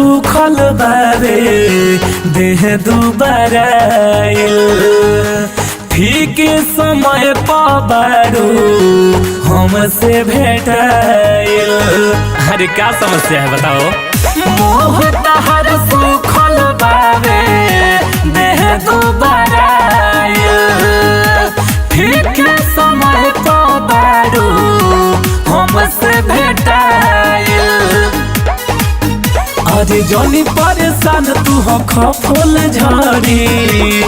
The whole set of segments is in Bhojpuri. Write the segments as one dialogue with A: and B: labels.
A: सूखल बारे देह दुबारा ठीक समय पाबारू हमसे भेटाइल। अरे क्या समस्या है बताओ? मोह तहर सूखल बारे देह दुबारा ठीक समय पाबारू हमसे भेटाइल। अरे जनी परेशान तू हो खफोल झड़ी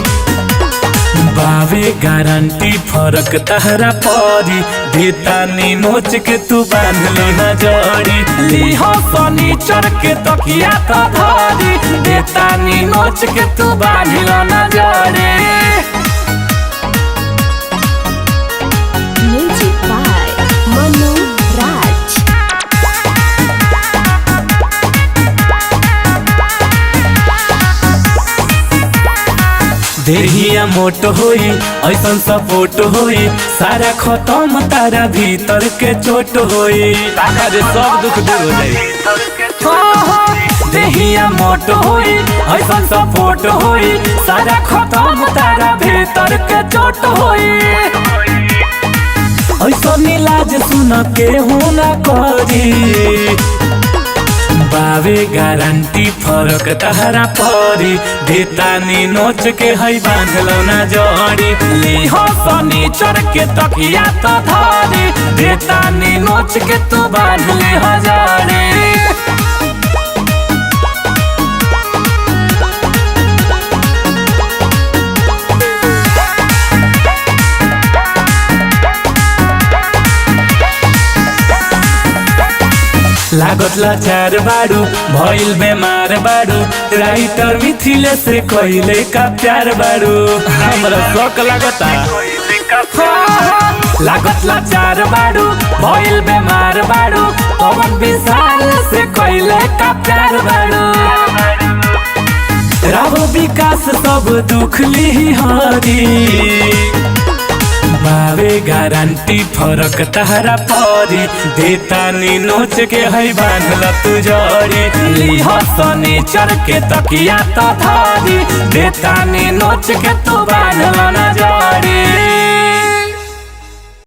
A: बावे गारंटी फरक तहरा परी देतानी नोच के तू बांध लो ना जड़ी लीहो फर्नीचर के तकिया तो धरी देतानी नोच के तू बांध लो ना जड़ी।
B: Music by Manu Raj.
A: देहिया मोट होई ऐसन सपोर्ट होई सारा खत्म तारा भीतर के चोट होई तारे सब दुख दूर हो जाई। देहिया मोट होई ऐसन सपोर्ट होई सारा खत्म तारा भीतर के चोट होई। ऐसन इलाज सुन के होना करी बावे गारंटी फरक तहरा परी देतानी नोच के हई बांधलो ना जड़ी लीहो फर्नीचर के तकिया तो धरी देतानी नोच के तू बांध ले जड़ी। लागत लाचार बाड़ू भइल बेमार बाड़ू राइटर मिथिले से कइले का प्यार बाड़ू हमरा शौक लागता। लागत लाचार बाड़ू भइल बेमार बाड़ू पवन विशाल से कइले का प्यार बाड़ू राहो विकास सब दुख ली हरी बावे गारंटी फरक तहरा परी देतानी नोच के हई बांधल तू जड़ी लीहो फर्नीचर के तकिया तो धरी देतानी नोच के तू बांधल ना जड़ी।